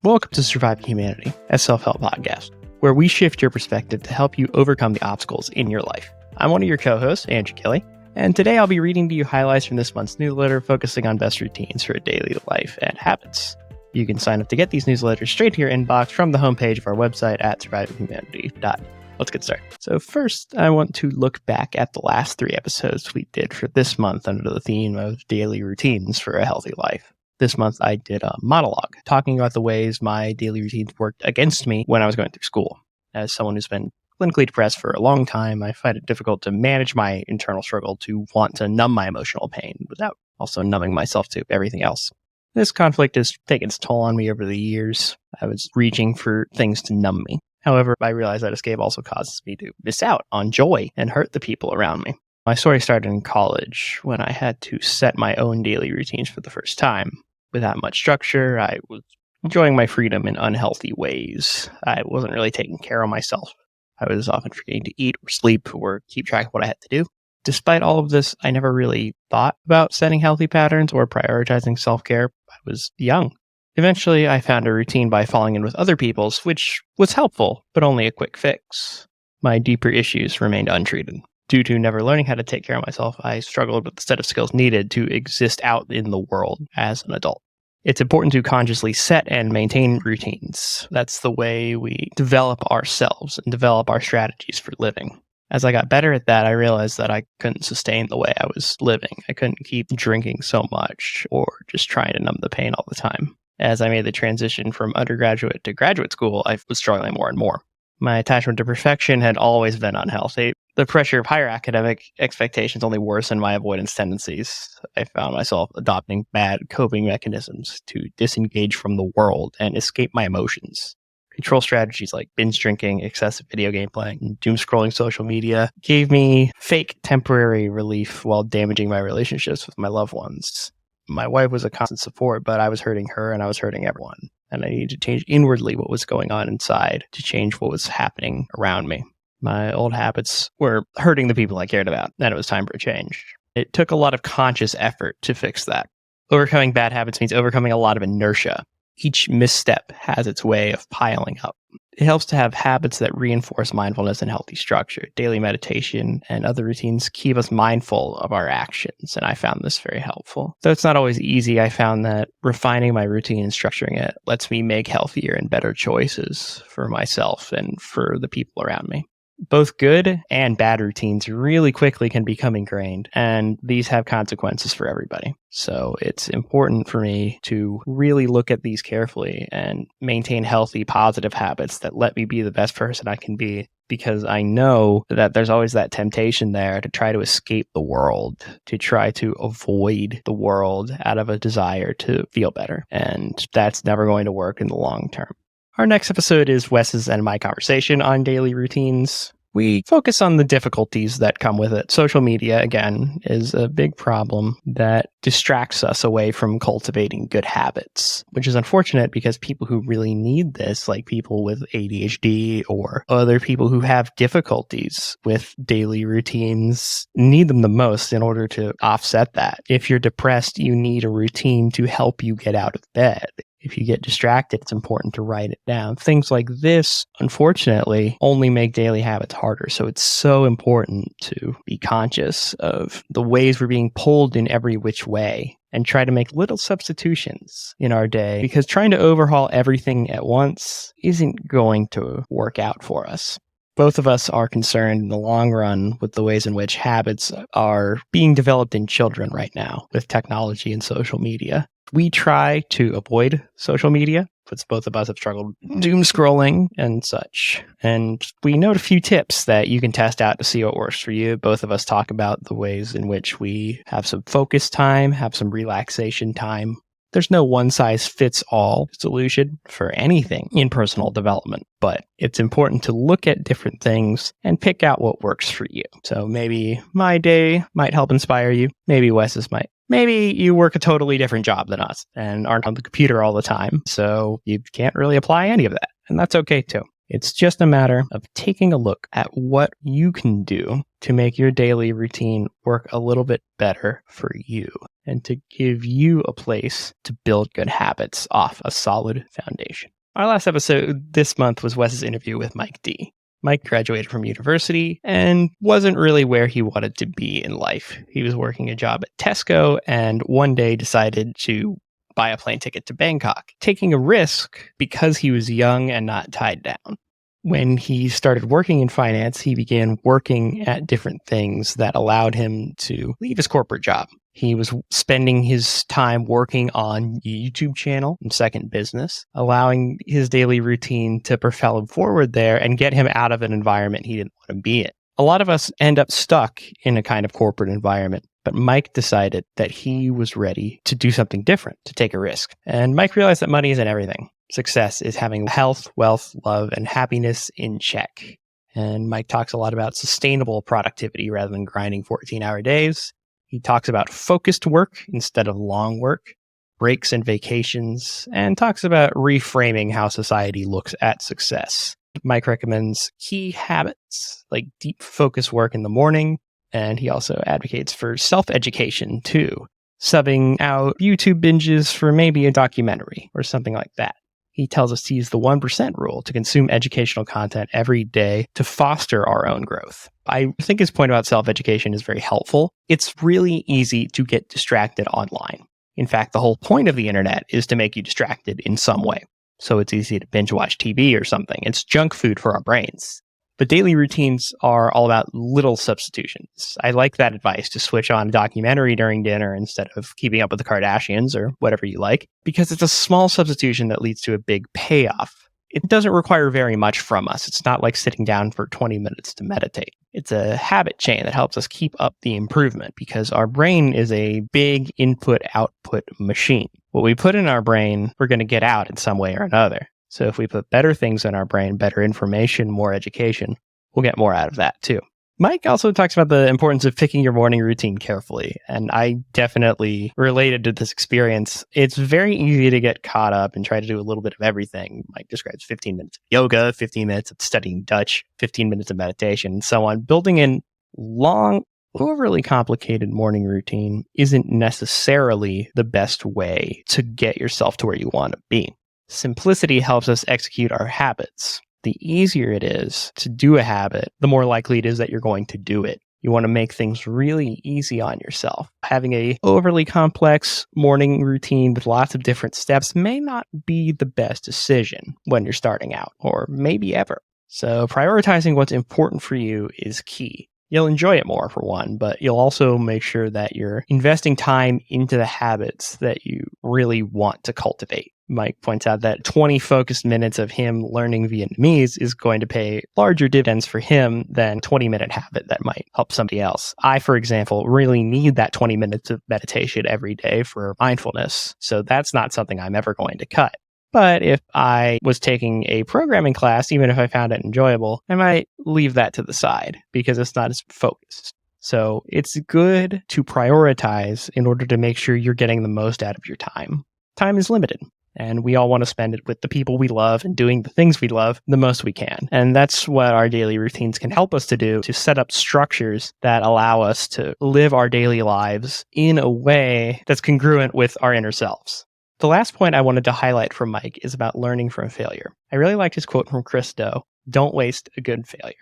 Welcome to Surviving Humanity, a self-help podcast, where we shift your perspective to help you overcome the obstacles in your life. I'm one of your co-hosts, Andrew Gilley, and today I'll be reading to you highlights from this month's newsletter focusing on best routines for daily life and habits. You can sign up to get these newsletters straight to your inbox from the homepage of our website at survivinghumanity.net. Let's get started. So first, I want to look back at the last 3 episodes we did for this month under the theme of daily routines for a healthy life. This month, I did a monologue talking about the ways my daily routines worked against me when I was going through school. As someone who's been clinically depressed for a long time, I find it difficult to manage my internal struggle to want to numb my emotional pain without also numbing myself to everything else. This conflict has taken its toll on me over the years. I was reaching for things to numb me. However, I realized that escape also causes me to miss out on joy and hurt the people around me. My story started in college when I had to set my own daily routines for the first time. Without much structure, I was enjoying my freedom in unhealthy ways. I wasn't really taking care of myself. I was often forgetting to eat or sleep or keep track of what I had to do. Despite all of this, I never really thought about setting healthy patterns or prioritizing self-care. I was young. Eventually, I found a routine by falling in with other people's, which was helpful, but only a quick fix. My deeper issues remained untreated. Due to never learning how to take care of myself, I struggled with the set of skills needed to exist out in the world as an adult. It's important to consciously set and maintain routines. That's the way we develop ourselves and develop our strategies for living. As I got better at that, I realized that I couldn't sustain the way I was living. I couldn't keep drinking so much or just trying to numb the pain all the time. As I made the transition from undergraduate to graduate school, I was struggling more and more. My attachment to perfection had always been unhealthy. The pressure of higher academic expectations only worsened my avoidance tendencies. I found myself adopting bad coping mechanisms to disengage from the world and escape my emotions. Control strategies like binge drinking, excessive video game playing, and doom scrolling social media gave me fake temporary relief while damaging my relationships with my loved ones. My wife was a constant support, but I was hurting her and I was hurting everyone. And I needed to change inwardly what was going on inside to change what was happening around me. My old habits were hurting the people I cared about, and it was time for a change. It took a lot of conscious effort to fix that. Overcoming bad habits means overcoming a lot of inertia. Each misstep has its way of piling up. It helps to have habits that reinforce mindfulness and healthy structure. Daily meditation and other routines keep us mindful of our actions, and I found this very helpful. Though it's not always easy, I found that refining my routine and structuring it lets me make healthier and better choices for myself and for the people around me. Both good and bad routines really quickly can become ingrained, and these have consequences for everybody. So it's important for me to really look at these carefully and maintain healthy, positive habits that let me be the best person I can be, because I know that there's always that temptation there to try to escape the world, to try to avoid the world out of a desire to feel better. And that's never going to work in the long term. Our next episode is Wes's and my conversation on daily routines. We focus on the difficulties that come with it. Social media, again, is a big problem that distracts us away from cultivating good habits, which is unfortunate because people who really need this, like people with ADHD or other people who have difficulties with daily routines, need them the most in order to offset that. If you're depressed, you need a routine to help you get out of bed. If you get distracted, it's important to write it down. Things like this, unfortunately, only make daily habits harder. So it's so important to be conscious of the ways we're being pulled in every which way and try to make little substitutions in our day, because trying to overhaul everything at once isn't going to work out for us. Both of us are concerned in the long run with the ways in which habits are being developed in children right now with technology and social media. We try to avoid social media, but both of us have struggled doom scrolling and such. And we note a few tips that you can test out to see what works for you. Both of us talk about the ways in which we have some focus time, have some relaxation time. There's no one-size-fits-all solution for anything in personal development, but it's important to look at different things and pick out what works for you. So maybe my day might help inspire you. Maybe Wes's might. Maybe you work a totally different job than us and aren't on the computer all the time, so you can't really apply any of that. And that's okay too. It's just a matter of taking a look at what you can do to make your daily routine work a little bit better for you and to give you a place to build good habits off a solid foundation. Our last episode this month was Wes's interview with Mike D. Mike graduated from university and wasn't really where he wanted to be in life. He was working a job at Tesco and one day decided to buy a plane ticket to Bangkok, taking a risk because he was young and not tied down. When he started working in finance, he began working at different things that allowed him to leave his corporate job. He was spending his time working on a YouTube channel and second business, allowing his daily routine to propel him forward there and get him out of an environment he didn't want to be in. A lot of us end up stuck in a kind of corporate environment, but Mike decided that he was ready to do something different, to take a risk. And Mike realized that money isn't everything. Success is having health, wealth, love, and happiness in check. And Mike talks a lot about sustainable productivity rather than grinding 14-hour days. He talks about focused work instead of long work, breaks and vacations, and talks about reframing how society looks at success. Mike recommends key habits like deep focus work in the morning, and he also advocates for self-education too, subbing out YouTube binges for maybe a documentary or something like that. He tells us to use the 1% rule to consume educational content every day to foster our own growth. I think his point about self-education is very helpful. It's really easy to get distracted online. In fact, the whole point of the internet is to make you distracted in some way. So it's easy to binge watch TV or something. It's junk food for our brains. But daily routines are all about little substitutions. I like that advice to switch on a documentary during dinner instead of keeping up with the Kardashians or whatever you like, because it's a small substitution that leads to a big payoff. It doesn't require very much from us. It's not like sitting down for 20 minutes to meditate. It's a habit chain that helps us keep up the improvement because our brain is a big input-output machine. What we put in our brain, we're going to get out in some way or another. So if we put better things in our brain, better information, more education, we'll get more out of that too. Mike also talks about the importance of picking your morning routine carefully, and I definitely related to this experience. It's very easy to get caught up and try to do a little bit of everything. Mike describes 15 minutes of yoga, 15 minutes of studying Dutch, 15 minutes of meditation, and so on. Building in long, overly complicated morning routine isn't necessarily the best way to get yourself to where you want to be. Simplicity helps us execute our habits. The easier it is to do a habit, the more likely it is that you're going to do it. You want to make things really easy on yourself. Having a overly complex morning routine with lots of different steps may not be the best decision when you're starting out, or maybe ever. So prioritizing what's important for you is key. You'll enjoy it more, for one, but you'll also make sure that you're investing time into the habits that you really want to cultivate. Mike points out that 20 focused minutes of him learning Vietnamese is going to pay larger dividends for him than a 20-minute habit that might help somebody else. I, for example, really need that 20 minutes of meditation every day for mindfulness, so that's not something I'm ever going to cut. But if I was taking a programming class, even if I found it enjoyable, I might leave that to the side because it's not as focused. So it's good to prioritize in order to make sure you're getting the most out of your time. Time is limited, and we all want to spend it with the people we love and doing the things we love the most we can. And that's what our daily routines can help us to do, to set up structures that allow us to live our daily lives in a way that's congruent with our inner selves. The last point I wanted to highlight from Mike is about learning from failure. I really liked his quote from Chris Do: "Don't waste a good failure."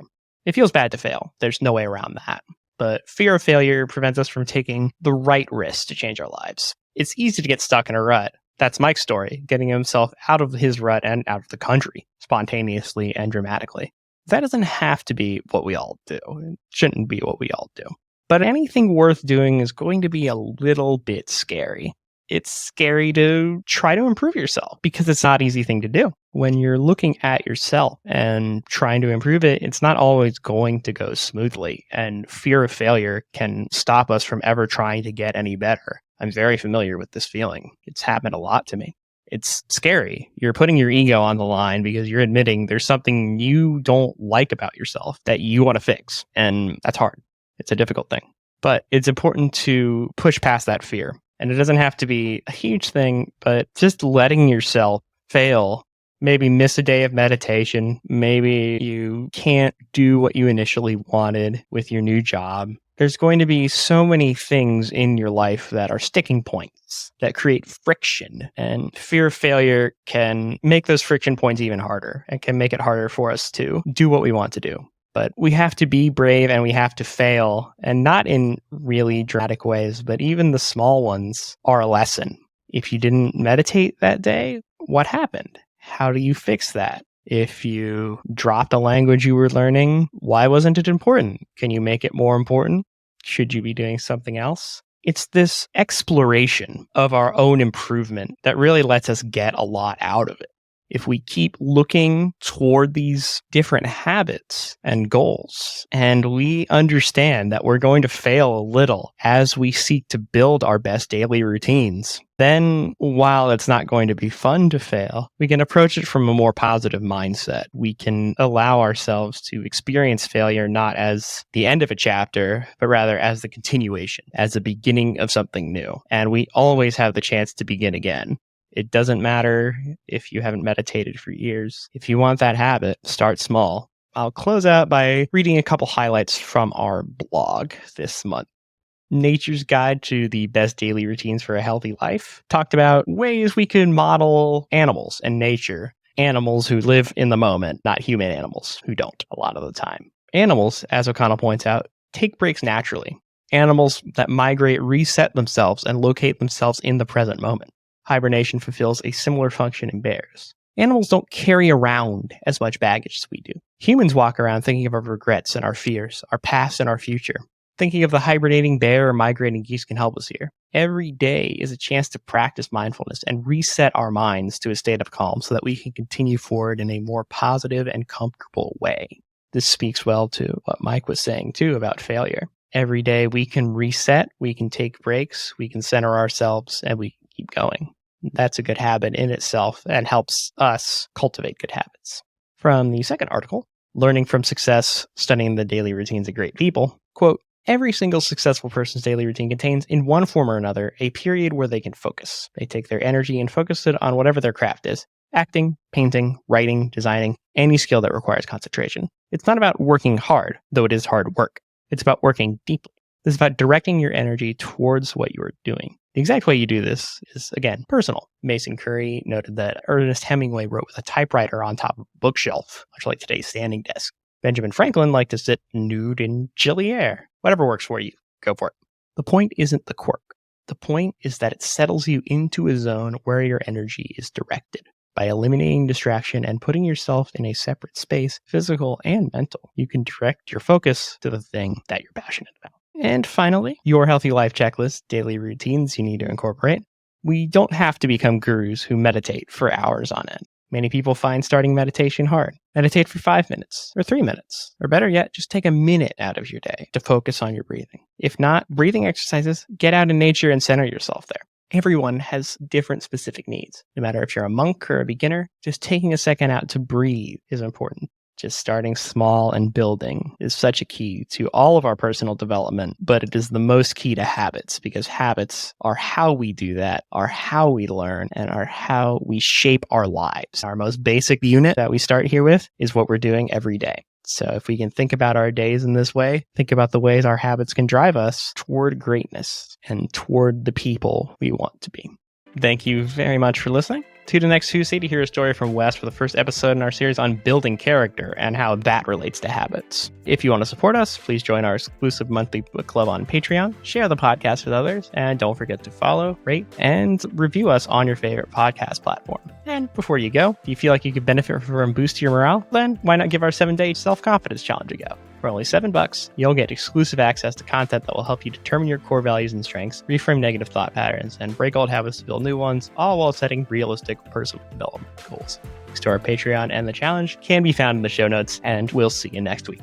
It feels bad to fail. There's no way around that. But fear of failure prevents us from taking the right risks to change our lives. It's easy to get stuck in a rut. That's Mike's story, getting himself out of his rut and out of the country, spontaneously and dramatically. That doesn't have to be what we all do. It shouldn't be what we all do. But anything worth doing is going to be a little bit scary. It's scary to try to improve yourself because it's not an easy thing to do. When you're looking at yourself and trying to improve it, it's not always going to go smoothly. And fear of failure can stop us from ever trying to get any better. I'm very familiar with this feeling. It's happened a lot to me. It's scary. You're putting your ego on the line because you're admitting there's something you don't like about yourself that you want to fix. And that's hard. It's a difficult thing. But it's important to push past that fear. And it doesn't have to be a huge thing, but just letting yourself fail maybe miss a day of meditation. Maybe you can't do what you initially wanted with your new job. There's going to be so many things in your life that are sticking points that create friction, and fear of failure can make those friction points even harder and can make it harder for us to do what we want to do. But we have to be brave and we have to fail, and not in really dramatic ways, but even the small ones are a lesson. If you didn't meditate that day, what happened? How do you fix that? If you dropped a language you were learning, why wasn't it important? Can you make it more important? Should you be doing something else? It's this exploration of our own improvement that really lets us get a lot out of it. If we keep looking toward these different habits and goals, and we understand that we're going to fail a little as we seek to build our best daily routines, then while it's not going to be fun to fail, we can approach it from a more positive mindset. We can allow ourselves to experience failure not as the end of a chapter, but rather as the continuation, as the beginning of something new. And we always have the chance to begin again. It doesn't matter if you haven't meditated for years. If you want that habit, start small. I'll close out by reading a couple highlights from our blog this month. Nature's Guide to the Best Daily Routines for a Healthy Life talked about ways we can model animals and nature. Animals who live in the moment, not human animals who don't a lot of the time. Animals, as O'Connell points out, take breaks naturally. Animals that migrate reset themselves and locate themselves in the present moment. Hibernation fulfills a similar function in bears. Animals don't carry around as much baggage as we do. Humans walk around thinking of our regrets and our fears, our past and our future. Thinking of the hibernating bear or migrating geese can help us here. Every day is a chance to practice mindfulness and reset our minds to a state of calm so that we can continue forward in a more positive and comfortable way. This speaks well to what Mike was saying too about failure. Every day we can reset, we can take breaks, we can center ourselves, and we can keep going. That's a good habit in itself and helps us cultivate good habits. From the second article, Learning from Success, Studying the Daily Routines of Great People, quote, every single successful person's daily routine contains, in one form or another, a period where they can focus. They take their energy and focus it on whatever their craft is. Acting, painting, writing, designing, any skill that requires concentration. It's not about working hard, though it is hard work. It's about working deeply. This is about directing your energy towards what you are doing. The exact way you do this is, again, personal. Mason Curry noted that Ernest Hemingway wrote with a typewriter on top of a bookshelf, much like today's standing desk. Benjamin Franklin liked to sit nude in chilly air. Whatever works for you, go for it. The point isn't the quirk. The point is that it settles you into a zone where your energy is directed. By eliminating distraction and putting yourself in a separate space, physical and mental, you can direct your focus to the thing that you're passionate about. And finally, your healthy life checklist, daily routines you need to incorporate. We don't have to become gurus who meditate for hours on end. Many people find starting meditation hard. Meditate for 5 minutes or 3 minutes, or better yet, just take a minute out of your day to focus on your breathing. If not, breathing exercises, get out in nature and center yourself there. Everyone has different specific needs. No matter if you're a monk or a beginner, just taking a second out to breathe is important. Just starting small and building is such a key to all of our personal development, but it is the most key to habits because habits are how we do that, are how we learn, and are how we shape our lives. Our most basic unit that we start here with is what we're doing every day. So if we can think about our days in this way, think about the ways our habits can drive us toward greatness and toward the people we want to be. Thank you very much for listening. Tune in next Tuesday to hear a story from Wes for the first episode in our series on building character and how that relates to habits. If you want to support us, please join our exclusive monthly book club on Patreon, share the podcast with others, and don't forget to follow, rate, and review us on your favorite podcast platform. And before you go, if you feel like you could benefit from a boost to your morale, then why not give our 7-day self-confidence challenge a go? For only $7, you'll get exclusive access to content that will help you determine your core values and strengths, reframe negative thought patterns, and break old habits to build new ones, all while setting realistic personal development goals. Links to our Patreon and the challenge can be found in the show notes, and we'll see you next week.